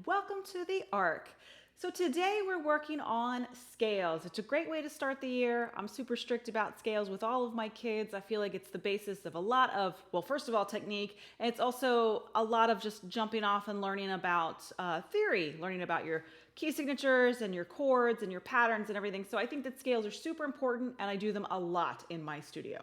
welcome to the ARC. So today we're working on scales. It's a great way to start the year. I'm super strict about scales with all of my kids. I feel like it's the basis of a lot of, well, first of all, technique, and it's also a lot of just jumping off and learning about theory, learning about your key signatures and your chords and your patterns and everything. So I think that scales are super important, and I do them a lot in my studio.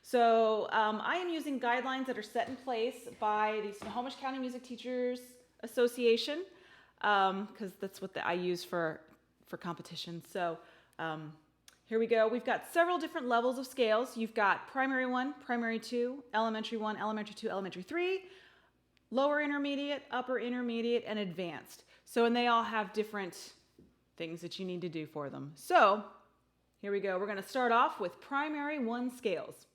So I am using guidelines that are set in place by the Snohomish County Music Teachers Association, because that's what I use for competitions. So here we go. We've got several different levels of scales. You've got primary 1, primary 2, elementary 1, elementary 2, elementary 3, lower intermediate, upper intermediate, and advanced. So, and they all have different things that you need to do for them. So here we go. We're going to start off with primary 1 scales.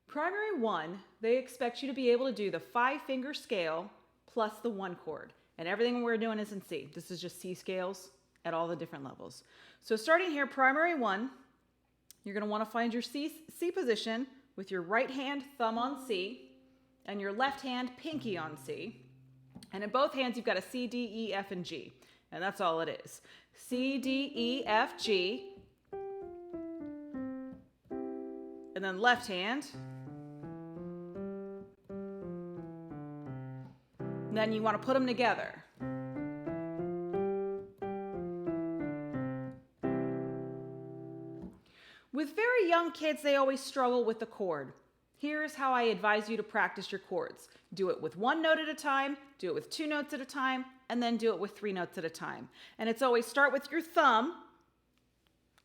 Primary 1, they expect you to be able to do the 5-finger scale plus the 1 chord. And everything we're doing is in C. This is just C scales at all the different levels. So starting here, primary 1, you're going to want to find your C position with your right hand thumb on C and your left hand pinky on C. And in both hands, you've got a C, D, E, F, and G. And that's all it is. C, D, E, F, G. And then left hand. And then you want to put them together. With very young kids, they always struggle with the chord. Here's how I advise you to practice your chords. Do it with 1 note at a time, do it with 2 notes at a time, and then do it with 3 notes at a time. And it's always start with your thumb,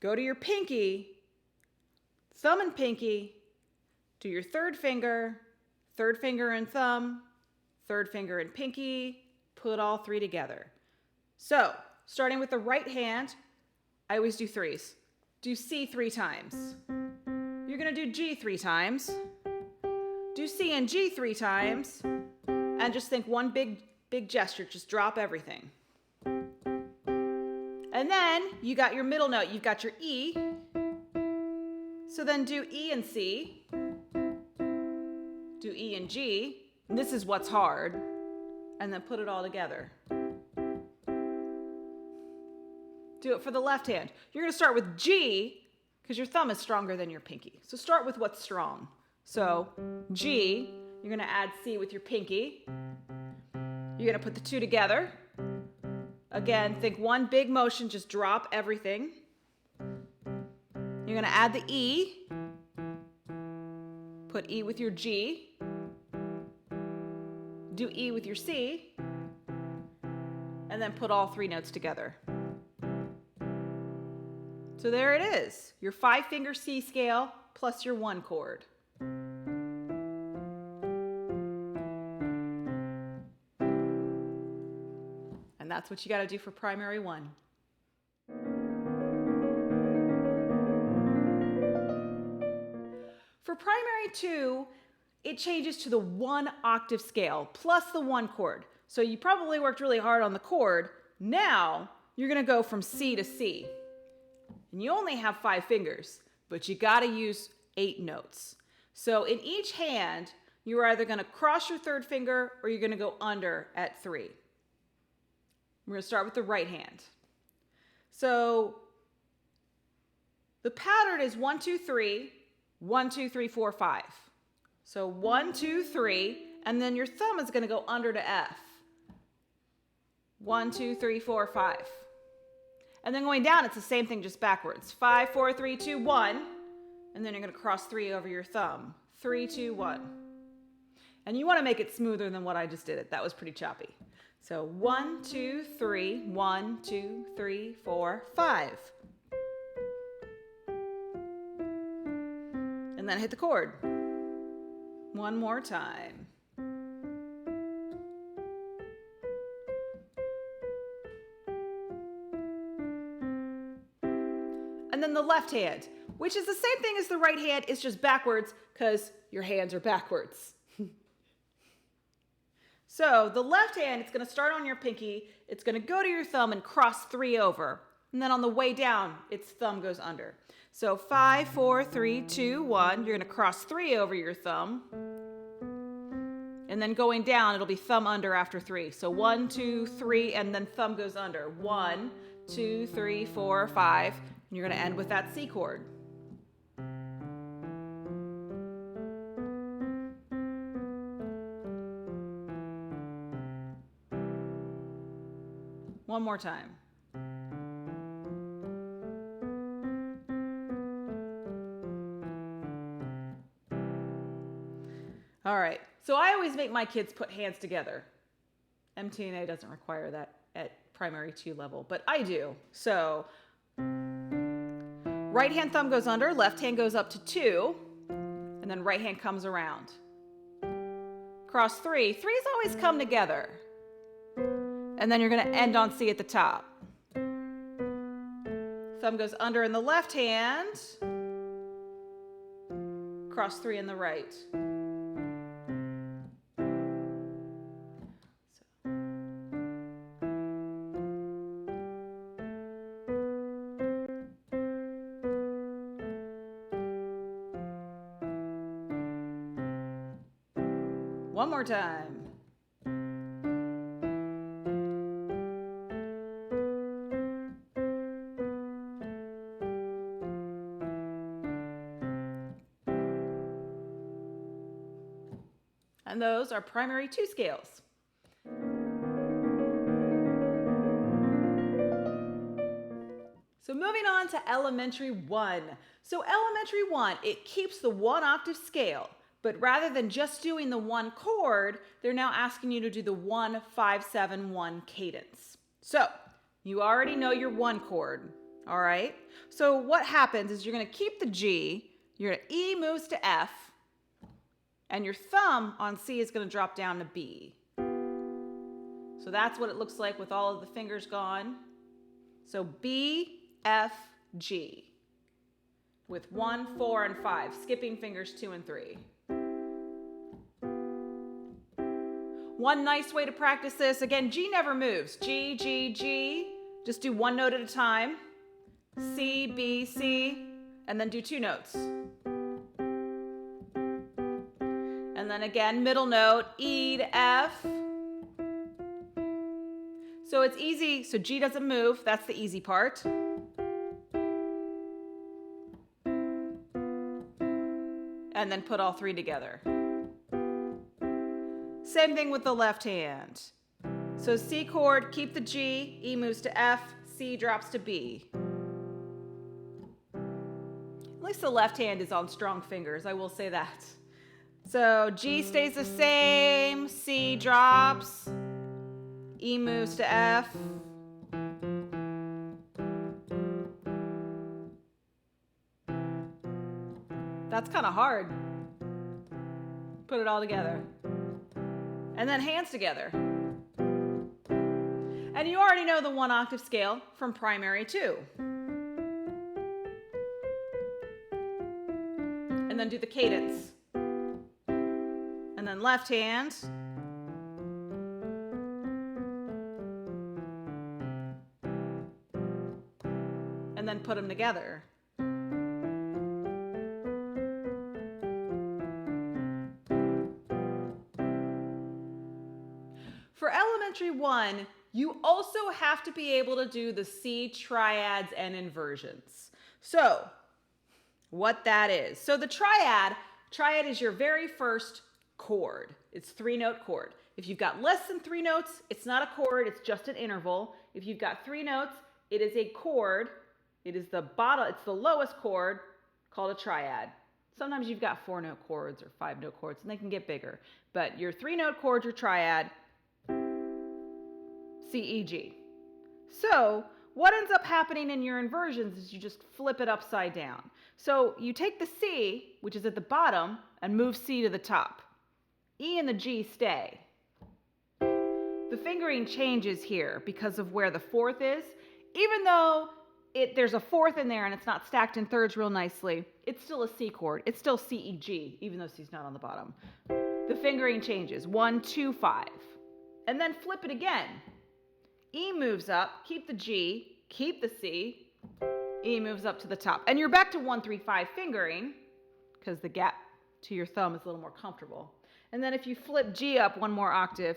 go to your pinky, thumb and pinky, do your third finger and thumb, third finger and pinky, put all 3 together. So, starting with the right hand, I always do 3s. Do C 3 times. You're gonna do G 3 times. Do C and G 3 times. And just think one big gesture, just drop everything. And then you got your middle note, you've got your E. So then do E and C. Do E and G. And this is what's hard. And then put it all together. Do it for the left hand. You're going to start with G because your thumb is stronger than your pinky. So start with what's strong. So G, you're going to add C with your pinky. You're going to put the 2 together. Again, think one big motion, just drop everything. You're going to add the E. Put E with your G. Do E with your C. And then put all 3 notes together. So there it is, your 5-finger C scale plus your 1 chord. And that's what you got to do for primary 1. For primary 2, it changes to the 1-octave scale plus the 1 chord. So you probably worked really hard on the chord. Now you're going to go from C to C. And you only have 5 fingers, but you got to use 8 notes. So in each hand, you're either going to cross your third finger or you're going to go under at 3. We're going to start with the right hand. So the pattern is 1, 2, 3, 1, 2, 3, 4, 5. So 1, 2, 3, and then your thumb is going to go under to F. 1, 2, 3, 4, 5. And then going down, it's the same thing, just backwards. 5, 4, 3, 2, 1. And then you're going to cross 3 over your thumb. 3, 2, 1. And you want to make it smoother than what I just did it. That was pretty choppy. So 1, 2, 3, 1, 2, 3, 4, 5. And then hit the chord. One more time. And then the left hand, which is the same thing as the right hand, it's just backwards because your hands are backwards. So the left hand, it's going to start on your pinky, it's going to go to your thumb and cross 3 over. And then on the way down, its thumb goes under. So 5, 4, 3, 2, 1. You're going to cross 3 over your thumb. And then going down, it'll be thumb under after 3. So 1, 2, 3, and then thumb goes under. 1, 2, 3, 4, 5. And you're going to end with that C chord. One more time. All right, so I always make my kids put hands together. MTNA doesn't require that at primary 2 level, but I do. So right hand thumb goes under, left hand goes up to 2, and then right hand comes around. Cross 3. 3's always come together. And then you're going to end on C at the top. Thumb goes under in the left hand, cross 3 in the right. One more time. And those are primary 2 scales. So moving on to elementary 1. So elementary 1, it keeps the 1 octave scale, but rather than just doing the 1 chord, they're now asking you to do the 1, 5, 7, 1 cadence. So you already know your 1 chord, all right? So what happens is you're going to keep the G, your E moves to F, and your thumb on C is going to drop down to B. So that's what it looks like with all of the fingers gone. So B, F, G with 1, 4, and 5, skipping fingers 2 and 3. One nice way to practice this, again, G never moves. G, G, G, just do 1 note at a time. C, B, C, and then do 2 notes. And then again, middle note, E to F. So it's easy, so G doesn't move, that's the easy part. And then put all 3 together. Same thing with the left hand. So C chord, keep the G, E moves to F, C drops to B. At least the left hand is on strong fingers, I will say that. So G stays the same, C drops, E moves to F. That's kind of hard. Put it all together. And then hands together. And you already know the 1 octave scale from primary 2. And then do the cadence. And then left hand. And then put them together. For elementary 1, you also have to be able to do the C triads and inversions. So, what that is. So the triad is your very first chord. It's 3-note chord. If you've got less than 3 notes, it's not a chord, it's just an interval. If you've got 3 notes, it is a chord. It is the bottom, it's the lowest chord called a triad. Sometimes you've got 4-note chords or 5-note chords and they can get bigger. But your 3-note chord, your triad, C, E, G. So what ends up happening in your inversions is you just flip it upside down. So you take the C, which is at the bottom, and move C to the top. E and the G stay. The fingering changes here because of where the 4th is. Even though there's a 4th in there and it's not stacked in thirds real nicely, it's still a C chord. It's still C, E, G, even though C's not on the bottom. The fingering changes, 1, 2, 5. And then flip it again. E moves up, keep the G, keep the C, E moves up to the top. And you're back to 1, 3, 5 fingering, because the gap to your thumb is a little more comfortable. And then if you flip G up one more octave,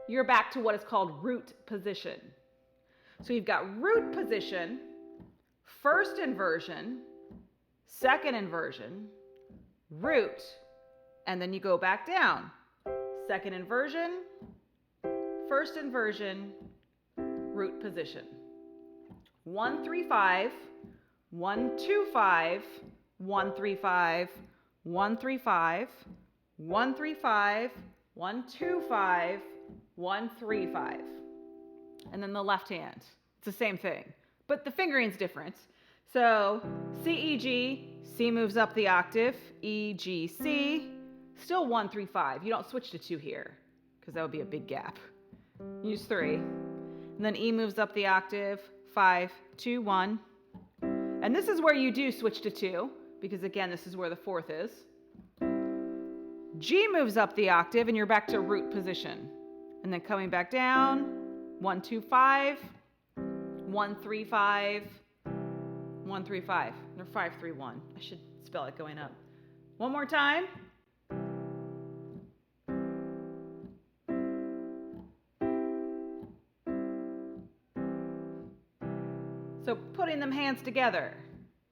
you're back to what is called root position. So you've got root position, first inversion, second inversion, root, and then you go back down. Second inversion, first inversion, root position. 1, 3, 5, 1, 2, 5, 1, 3, 5, 1, 3, 5, 1, 3, 5, 1, 2, 5, 1, 3, 5. And then the left hand. It's the same thing, but the fingering's different. So C, E, G, C moves up the octave, E, G, C, still 1, 3, 5. You don't switch to 2 here because that would be a big gap. Use 3. And then E moves up the octave, 5, 2, 1. And this is where you do switch to 2 because again, this is where the fourth is. G moves up the octave and you're back to root position. And then coming back down, 1, 2, 5, 1, 3, 5, 1, 3, 5. Or 5, 3, 1. I should spell it going up. One more time. So putting them hands together.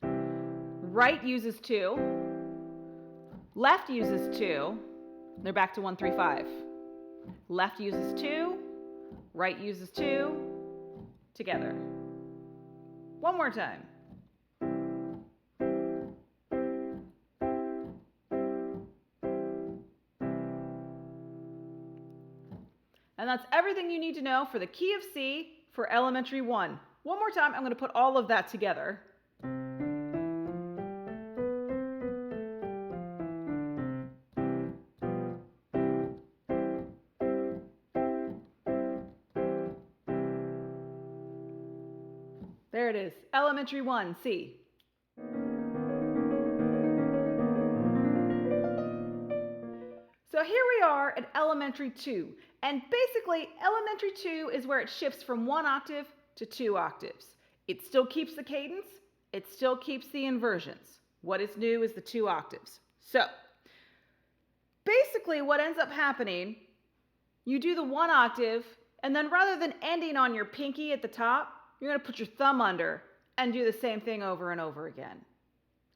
Right uses 2. Left uses 2. They're back to 1, 3, 5. Left uses 2. Right uses 2. Together. One more time. And that's everything you need to know for the key of C for elementary 1. One more time, I'm going to put all of that together. There it is, elementary 1, C. So here we are at elementary 2. And basically, elementary 2 is where it shifts from 1 octave to 2 octaves. It still keeps the cadence. It still keeps the inversions. What is new is the 2 octaves. So basically what ends up happening, you do the 1 octave, and then rather than ending on your pinky at the top, you're going to put your thumb under and do the same thing over and over again.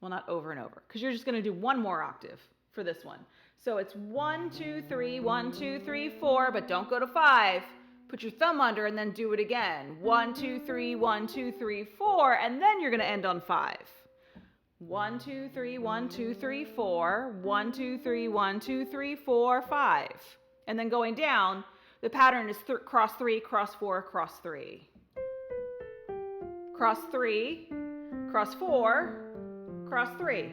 Well, not over and over, because you're just going to do 1 more octave for this one. So it's 1, 2, 3, 1, 2, 3, 4, but don't go to 5. Put your thumb under and then do it again. 1, 2, 3, 1, 2, 3, 4, and then you're going to end on 5. 1, 2, 3, 1, 2, 3, 4, 1, 2, 3, 1, 2, 3, 4, 5. And then going down, the pattern is cross 3, cross 4, cross 3. Cross 3, cross 4, cross 3.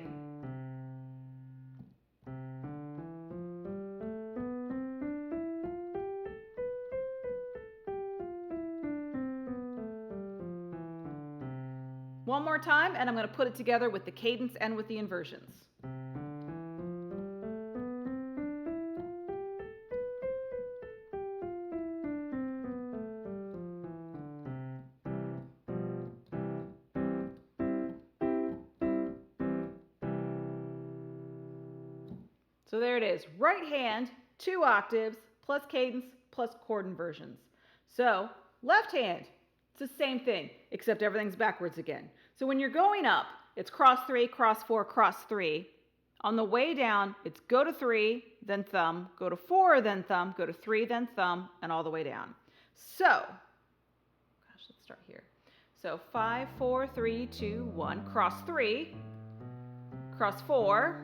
One more time, and I'm going to put it together with the cadence and with the inversions. So there it is, right hand, 2 octaves, plus cadence, plus chord inversions. So left hand, it's the same thing, except everything's backwards again. So when you're going up, it's cross 3, cross 4, cross 3. On the way down, it's go to 3, then thumb, go to 4, then thumb, go to 3, then thumb, and all the way down. So, gosh, let's start here. So 5, 4, 3, 2, 1, cross 3, cross 4,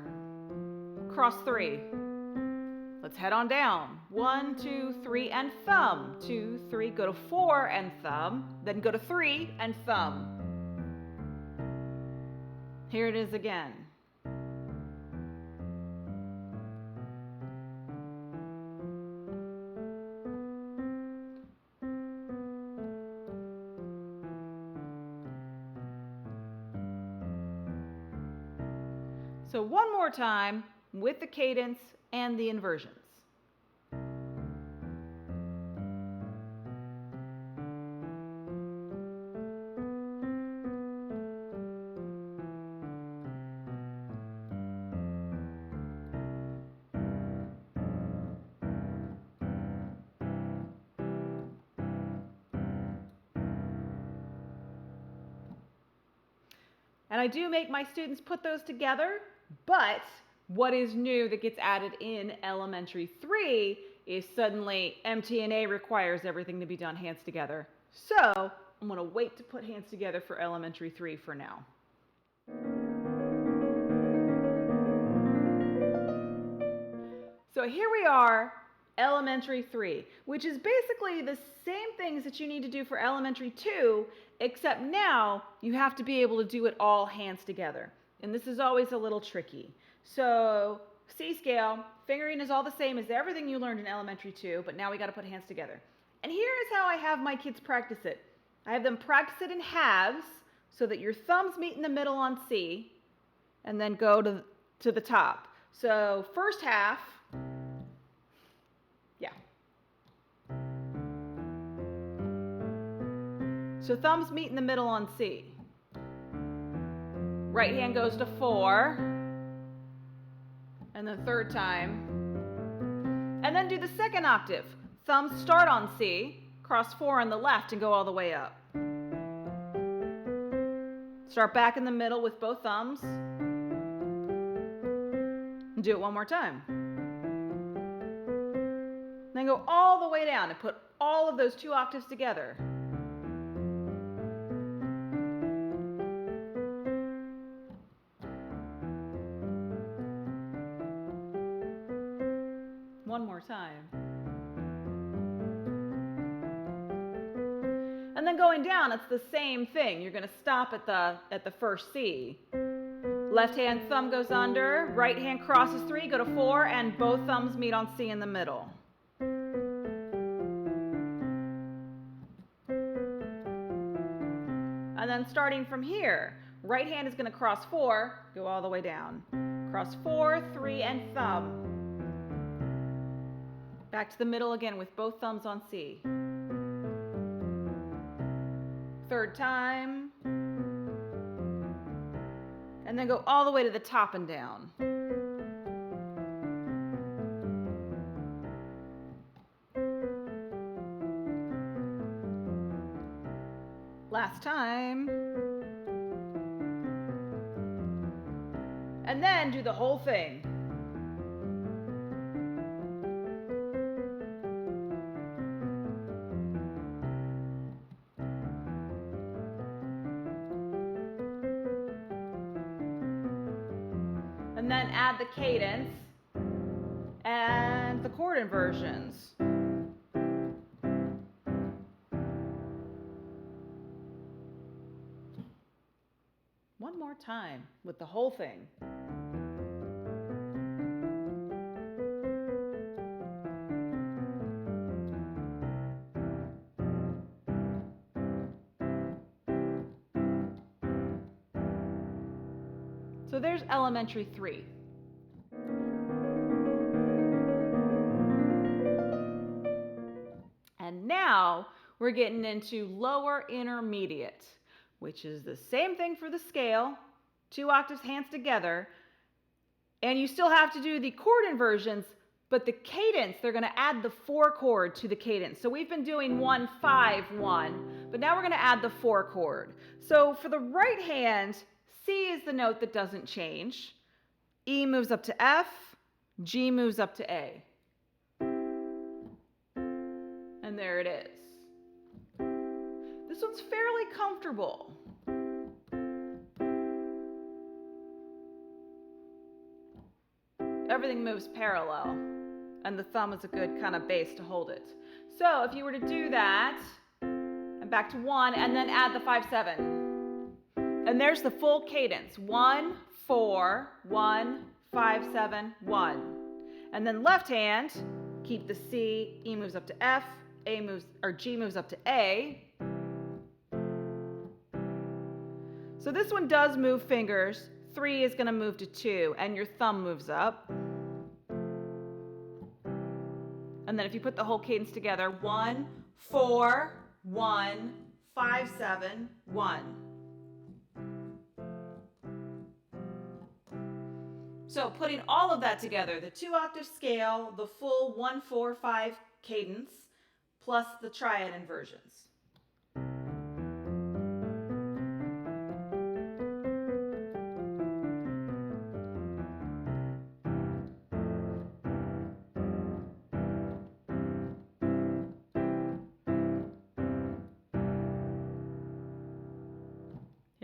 cross 3. Let's head on down. 1, 2, 3, and thumb. 2, 3, go to 4 and thumb, then go to 3 and thumb. Here it is again. So one more time with the cadence and the inversions. And I do make my students put those together, but what is new that gets added in elementary 3 is suddenly MTNA requires everything to be done hands together. So I'm going to wait to put hands together for elementary 3 for now. So here we are, elementary 3, which is basically the same things that you need to do for elementary 2, except now you have to be able to do it all hands together. And this is always a little tricky. So C scale, fingering is all the same as everything you learned in elementary 2, but now we got to put hands together. And here is how I have my kids practice it. I have them practice it in halves so that your thumbs meet in the middle on C and then go to the top. So first half, yeah. So thumbs meet in the middle on C. Right hand goes to 4. And then third time. And then do the second octave. Thumbs start on C, cross 4 on the left and go all the way up. Start back in the middle with both thumbs. And do it one more time. Then go all the way down and put all of those 2 octaves together. One more time. And then going down, it's the same thing. You're going to stop at the first C. Left hand thumb goes under, right hand crosses 3, go to 4, and both thumbs meet on C in the middle. And then starting from here, right hand is going to cross 4, go all the way down. Cross 4, 3, and thumb. Back to the middle again with both thumbs on C. Third time. And then go all the way to the top and down. Last time. And then do the whole thing. And then add the cadence and the chord inversions. One more time with the whole thing. So there's elementary 3. And now we're getting into lower intermediate, which is the same thing for the scale, 2 octaves hands together. And you still have to do the chord inversions, but the cadence, they're going to add the 4 chord to the cadence. So we've been doing 1, 5, 1, but now we're going to add the 4 chord. So for the right hand, C is the note that doesn't change. E moves up to F, G moves up to A. And there it is. This one's fairly comfortable. Everything moves parallel, and the thumb is a good kind of base to hold it. So if you were to do that, and back to 1, and then add the 5, 7. And there's the full cadence. 1, 4, 1, 5, 7, 1. And then left hand, keep the C, E moves up to F, G moves up to A. So this one does move fingers. 3 is going to move to 2, and your thumb moves up. And then if you put the whole cadence together, 1, 4, 1, 5, 7, 1. So putting all of that together, the 2 octave scale, the full 1, 4, 5 cadence, plus the triad inversions.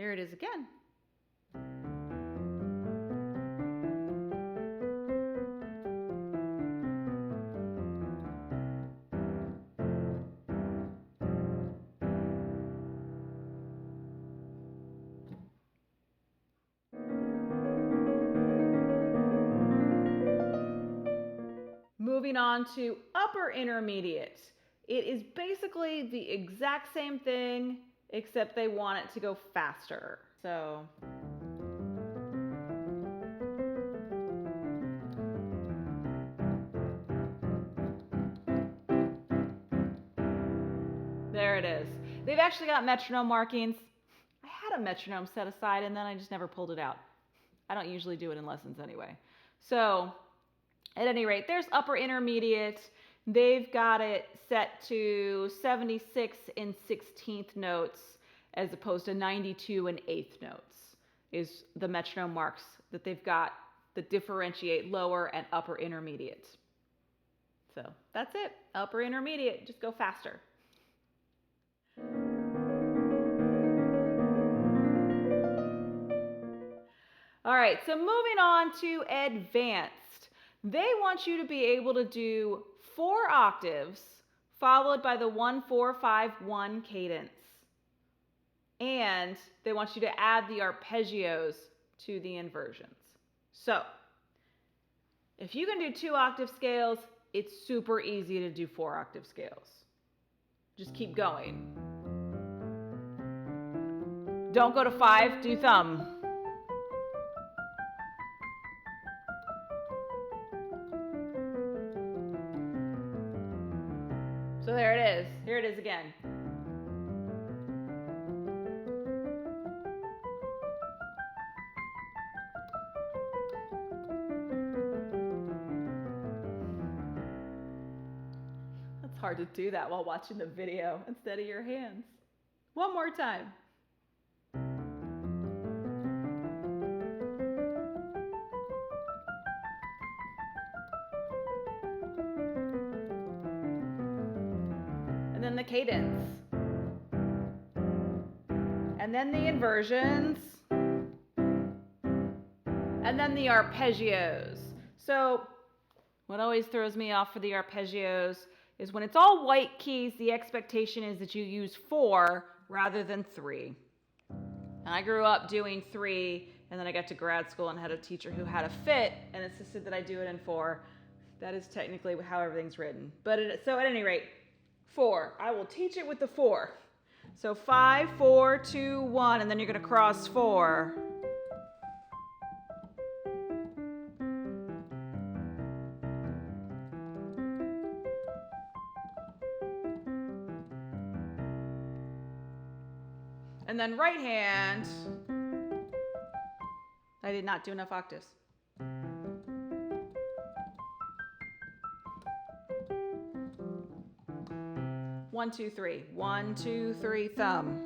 Here it is again. Moving on to upper intermediate. It is basically the exact same thing, except they want it to go faster. So there it is. They've actually got metronome markings. I had a metronome set aside and then I just never pulled it out. I don't usually do it in lessons anyway. So at any rate, there's upper intermediate. They've got it set to 76 and 16th notes as opposed to 92 and 8th notes is the metronome marks that they've got that differentiate lower and upper intermediate. So that's it. Upper intermediate, just go faster. All right, so moving on to advanced. They want you to be able to do 4 octaves followed by the 1-4-5-1 cadence. And they want you to add the arpeggios to the inversions. So if you can do 2 octave scales, it's super easy to do 4 octave scales. Just keep going. Don't go to 5, do thumb. So there it is. Here it is again. It's hard to do that while watching the video instead of your hands. One more time. And then the cadence. And then the inversions. And then the arpeggios. So what always throws me off for the arpeggios is when it's all white keys, the expectation is that you use 4 rather than 3. And I grew up doing 3, and then I got to grad school and had a teacher who had a fit and insisted that I do it in 4. That is technically how everything's written. But so at any rate, 4. I will teach it with the 4. So 5, 4, 2, 1, and then you're going to cross 4. And then right hand, I did not do enough octaves. One, two, three. 1, 2, 3, thumb.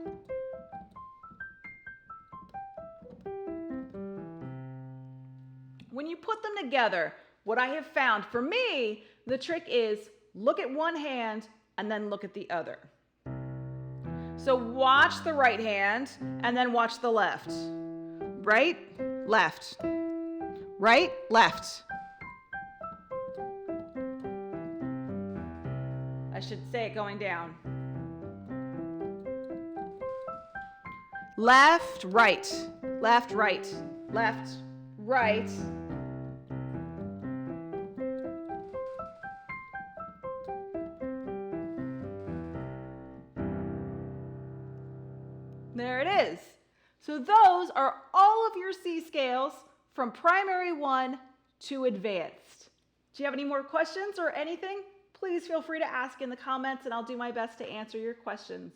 When you put them together, what I have found, for me, the trick is look at one hand and then look at the other. So watch the right hand and then watch the left. Right, left. Right, left. I should say it going down. Left, right. Left, right. Left, right. There it is. So those are all of your C scales from primary 1 to advanced. Do you have any more questions or anything? Please feel free to ask in the comments and I'll do my best to answer your questions.